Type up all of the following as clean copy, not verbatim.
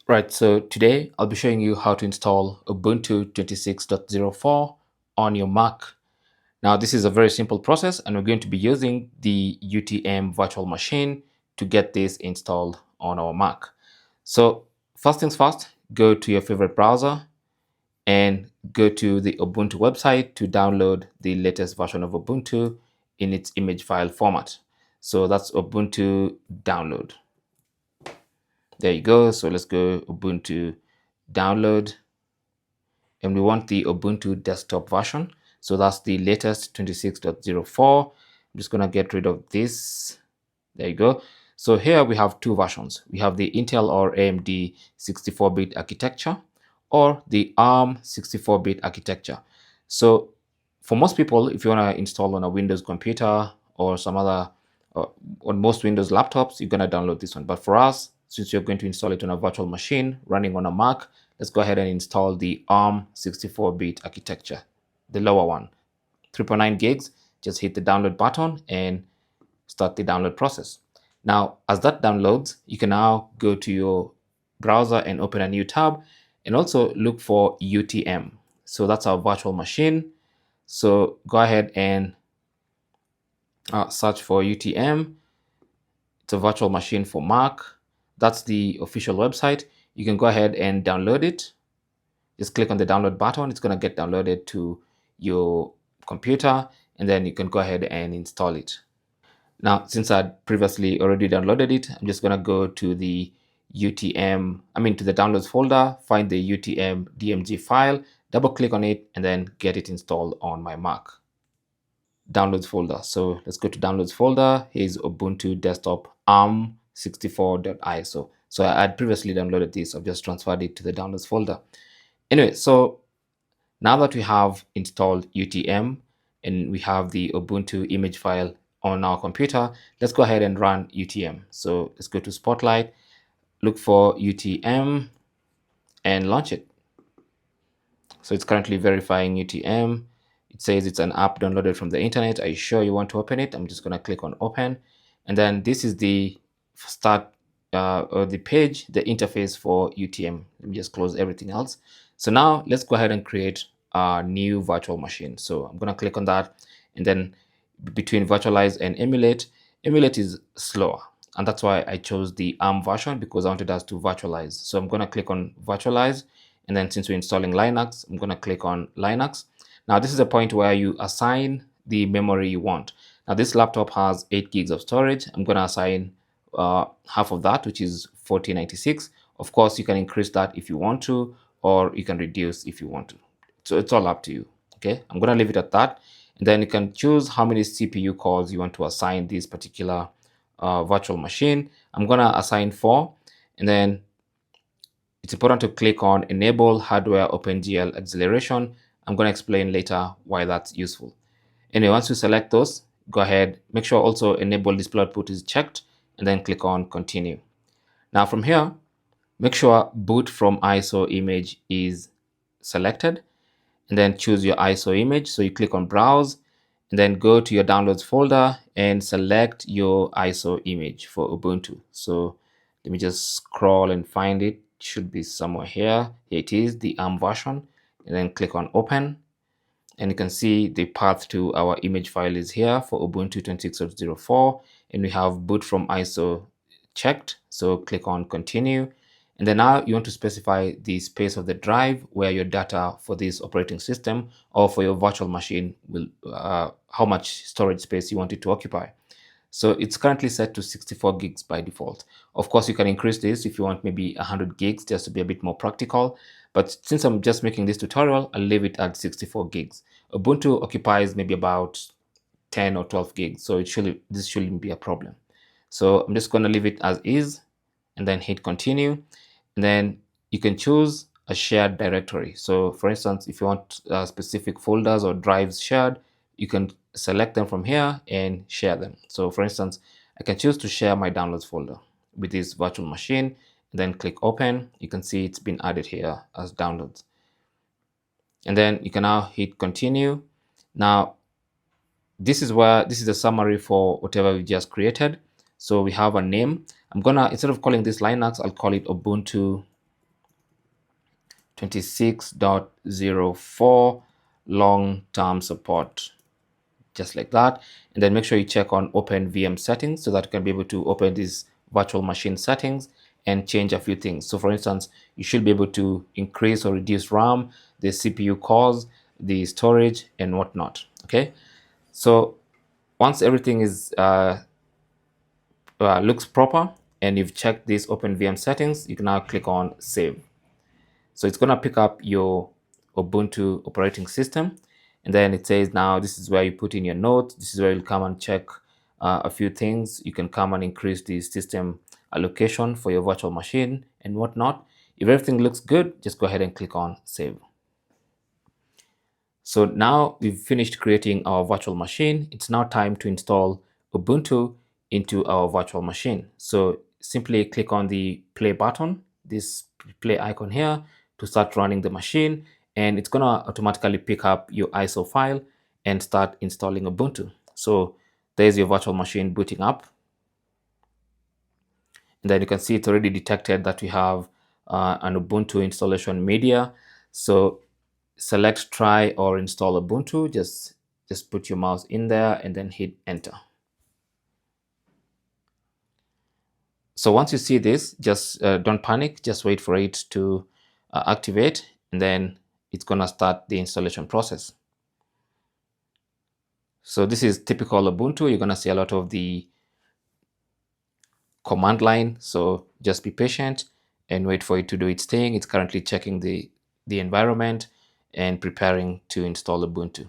Right, so today I'll be showing you how to install Ubuntu 26.04 on your Mac. Now, this is a very simple process, and we're going to be using the UTM virtual machine to get this installed on our Mac. So first things first, go to your favorite browser and go to the Ubuntu website to download the latest version of Ubuntu in its image file format. So that's Ubuntu download. There you go. So let's go Ubuntu download, and we want the Ubuntu desktop version. So that's the latest 26.04. I'm just going to get rid of this. There you go. So here we have two versions. We have the Intel or AMD 64-bit architecture or the ARM 64-bit architecture. So for most people, if you want to install on a Windows computer or some other, on most Windows laptops, you're going to download this one. But for us, since you're going to install it on a virtual machine running on a Mac, let's go ahead and install the ARM 64-bit architecture, the lower one, 3.9 gigs. Just hit the download button and start the download process. Now, as that downloads, you can now go to your browser and open a new tab and also look for UTM. So that's our virtual machine. So go ahead and search for UTM. It's a virtual machine for Mac. That's the official website. You can go ahead and download it. Just click on the download button. It's going to get downloaded to your computer, and then you can go ahead and install it. Now, since I previously already downloaded it, I'm just going to go to the to the downloads folder, find the UTM DMG file, double click on it, and then get it installed on my Mac. Downloads folder. So let's go to downloads folder. Here's Ubuntu desktop ARM 64.iso. So I had previously downloaded this. I've just transferred it to the downloads folder. Anyway, so now that we have installed UTM and we have the Ubuntu image file on our computer, let's go ahead and run UTM. So let's go to Spotlight, look for UTM and launch it. So it's currently verifying UTM. It says it's an app downloaded from the internet. Are you sure you want to open it? I'm just going to click on open. And then this is the start or the page, the interface for UTM. Let me just close everything else. So now let's go ahead and create a new virtual machine. So I'm going to click on that. And then between virtualize and emulate is slower. And that's why I chose the ARM version, because I wanted us to virtualize. So I'm going to click on virtualize. And then since we're installing Linux, I'm going to click on Linux. Now, this is a point where you assign the memory you want. Now, this laptop has 8 gigs of storage. I'm going to assign half of that, which is 4096. Of course, you can increase that if you want to, or you can reduce if you want to. So it's all up to you. Okay, I'm going to leave it at that. And then you can choose how many CPU cores you want to assign this particular virtual machine. I'm going to assign 4. And then it's important to click on Enable Hardware OpenGL Acceleration. I'm going to explain later why that's useful. Anyway, once you select those, go ahead, make sure also Enable Display Output is checked, and then click on Continue. Now from here, make sure Boot from ISO image is selected, and then choose your ISO image. So you click on Browse, and then go to your Downloads folder and select your ISO image for Ubuntu. So let me just scroll and find it. It should be somewhere here. Here it is, the ARM version. And then click on Open. And you can see the path to our image file is here for Ubuntu 26.04. And we have boot from ISO checked. So click on Continue. And then now you want to specify the space of the drive where your data for this operating system or for your virtual machine will, how much storage space you want it to occupy. So it's currently set to 64 gigs by default. Of course, you can increase this if you want maybe 100 gigs just to be a bit more practical. But since I'm just making this tutorial, I'll leave it at 64 gigs. Ubuntu occupies maybe about 10 or 12 gigs. So this shouldn't be a problem. So I'm just going to leave it as is and then hit continue. And then you can choose a shared directory. So for instance, if you want specific folders or drives shared, you can select them from here and share them. So for instance, I can choose to share my downloads folder with this virtual machine, and then click open. You can see it's been added here as downloads. And then you can now hit continue. Now, this is a summary for whatever we just created. So we have a name. I'm gonna, instead of calling this Linux, I'll call it Ubuntu 26.04 long-term support, just like that. And then make sure you check on open VM settings so that you can be able to open these virtual machine settings and change a few things. So for instance, you should be able to increase or reduce RAM, the CPU cores, the storage, and whatnot. Okay, so once everything is looks proper and you've checked these open VM settings, you can now click on save. So it's going to pick up your Ubuntu operating system, and then it says now this is where you put in your notes. This is where you'll come and check a few things. You can come and increase the system allocation for your virtual machine and whatnot. If everything looks good, just go ahead and click on save. So now we've finished creating our virtual machine. It's now time to install Ubuntu into our virtual machine. So simply click on the play button, this play icon here, to start running the machine, and it's gonna automatically pick up your ISO file and start installing Ubuntu. So there's your virtual machine booting up. And then you can see it's already detected that we have an Ubuntu installation media. So select try or install Ubuntu. Just put your mouse in there and then hit enter. So once you see this, just don't panic, just wait for it to activate, and then it's gonna start the installation process. So this is typical Ubuntu. You're gonna see a lot of the command line, so just be patient and wait for it to do its thing. It's currently checking the environment and preparing to install Ubuntu.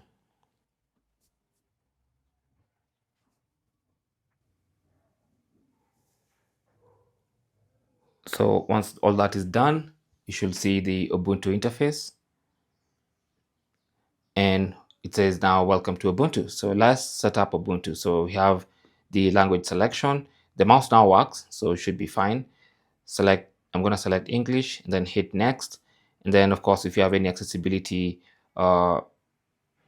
So once all that is done, you should see the Ubuntu interface, and it says now welcome to Ubuntu. So let's set up Ubuntu. So we have the language selection. The mouse now works, so it should be fine. I'm going to select English and then hit next. And then of course, if you have any accessibility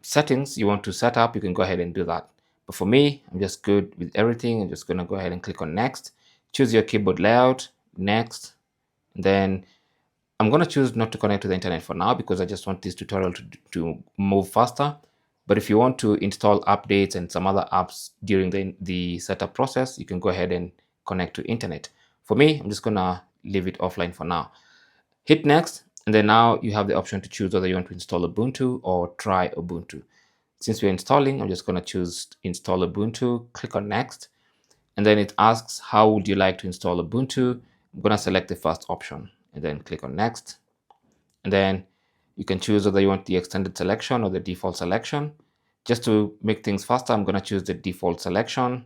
settings you want to set up, you can go ahead and do that. But for me, I'm just good with everything. I'm just going to go ahead and click on next. Choose your keyboard layout, next. And then I'm going to choose not to connect to the internet for now because I just want this tutorial to move faster. But if you want to install updates and some other apps during the setup process, you can go ahead and connect to internet. For me, I'm just going to leave it offline for now. Hit next, and then now you have the option to choose whether you want to install Ubuntu or try Ubuntu. Since we're installing, I'm just going to choose install Ubuntu, click on next, and then it asks how would you like to install Ubuntu. I'm going to select the first option and then click on next. And then you can choose whether you want the extended selection or the default selection. Just to make things faster, I'm going to choose the default selection.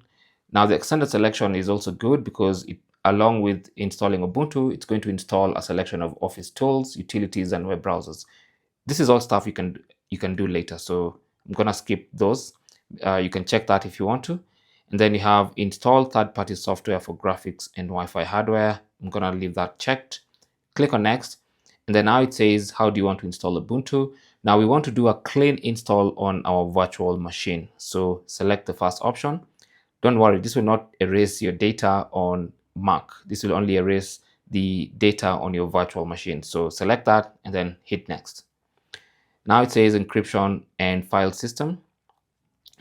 Now the extended selection is also good because along with installing Ubuntu, it's going to install a selection of Office tools, utilities, and web browsers. This is all stuff you can do later, so I'm going to skip those. You can check that if you want to. And then you have install third-party software for graphics and Wi-Fi hardware. I'm going to leave that checked. Click on next. And then now it says, how do you want to install Ubuntu? Now we want to do a clean install on our virtual machine. So select the first option. Don't worry, this will not erase your data on Mac. This will only erase the data on your virtual machine. So select that and then hit next. Now it says encryption and file system.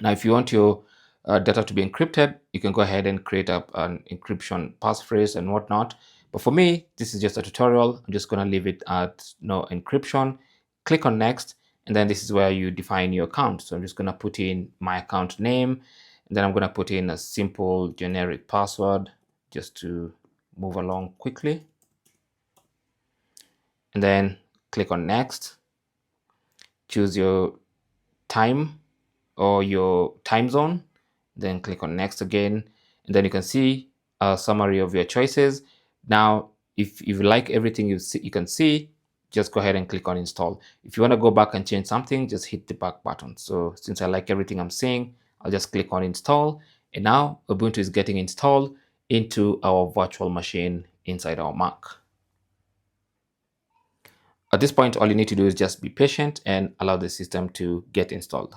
Now, if you want your data to be encrypted, you can go ahead and create an encryption passphrase and whatnot. But for me, this is just a tutorial. I'm just going to leave it at no encryption. Click on next, and then this is where you define your account. So I'm just going to put in my account name, and then I'm going to put in a simple generic password just to move along quickly. And then click on next. Choose your time or your time zone, then click on next again, and then you can see a summary of your choices. Now, if you like everything you can see, just go ahead and click on install. If you want to go back and change something, just hit the back button. So since I like everything I'm seeing, I'll just click on install, and now Ubuntu is getting installed into our virtual machine inside our Mac. At this point, all you need to do is just be patient and allow the system to get installed.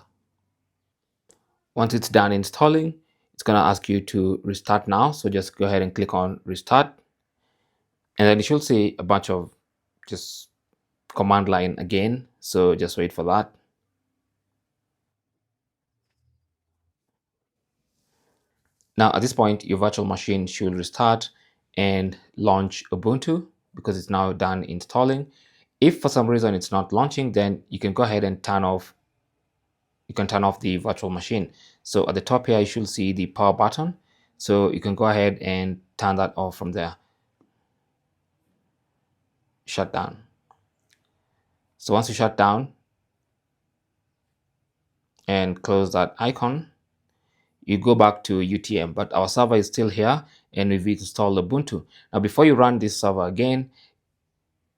Once it's done installing, it's going to ask you to restart now. So just go ahead and click on restart. And then you should see a bunch of just command line again, so just wait for that. Now at this point, your virtual machine should restart and launch Ubuntu because it's now done installing. If for some reason it's not launching, then you can go ahead and turn off the virtual machine. So at the top here, you should see the power button. So you can go ahead and turn that off from there. Shut down. So once you shut down and close that icon, you go back to UTM, but our server is still here and we've installed Ubuntu. Now, before you run this server again,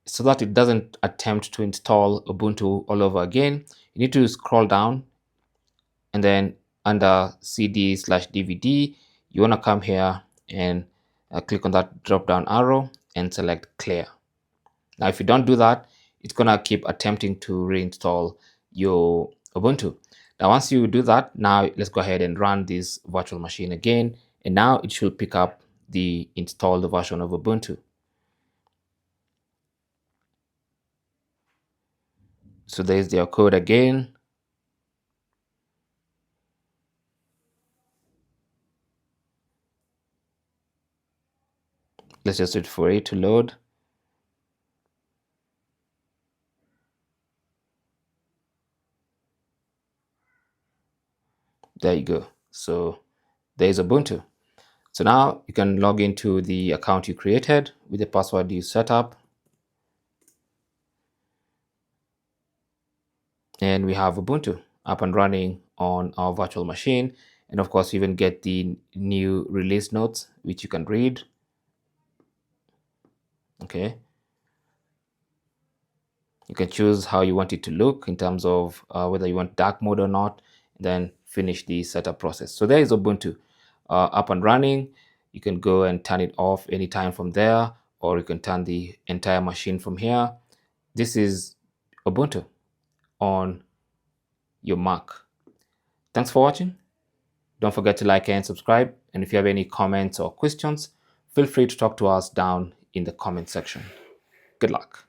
so that it doesn't attempt to install Ubuntu all over again, you need to scroll down and then under CD/DVD, you want to come here and click on that drop down arrow and select clear. Now, if you don't do that, it's going to keep attempting to reinstall your Ubuntu. Now, once you do that, now let's go ahead and run this virtual machine again. And now it should pick up the installed version of Ubuntu. So there's their code again. Let's just wait for it to load. There you go. So there's Ubuntu. So now you can log into the account you created with the password you set up. And we have Ubuntu up and running on our virtual machine. And of course, you even get the new release notes, which you can read. Okay. You can choose how you want it to look in terms of whether you want dark mode or not, then finish the setup process. So there is Ubuntu up and running. You can go and turn it off anytime from there, or you can turn the entire machine from here. This is Ubuntu on your Mac. Thanks for watching. Don't forget to like and subscribe. And if you have any comments or questions, feel free to talk to us down in the comment section. Good luck.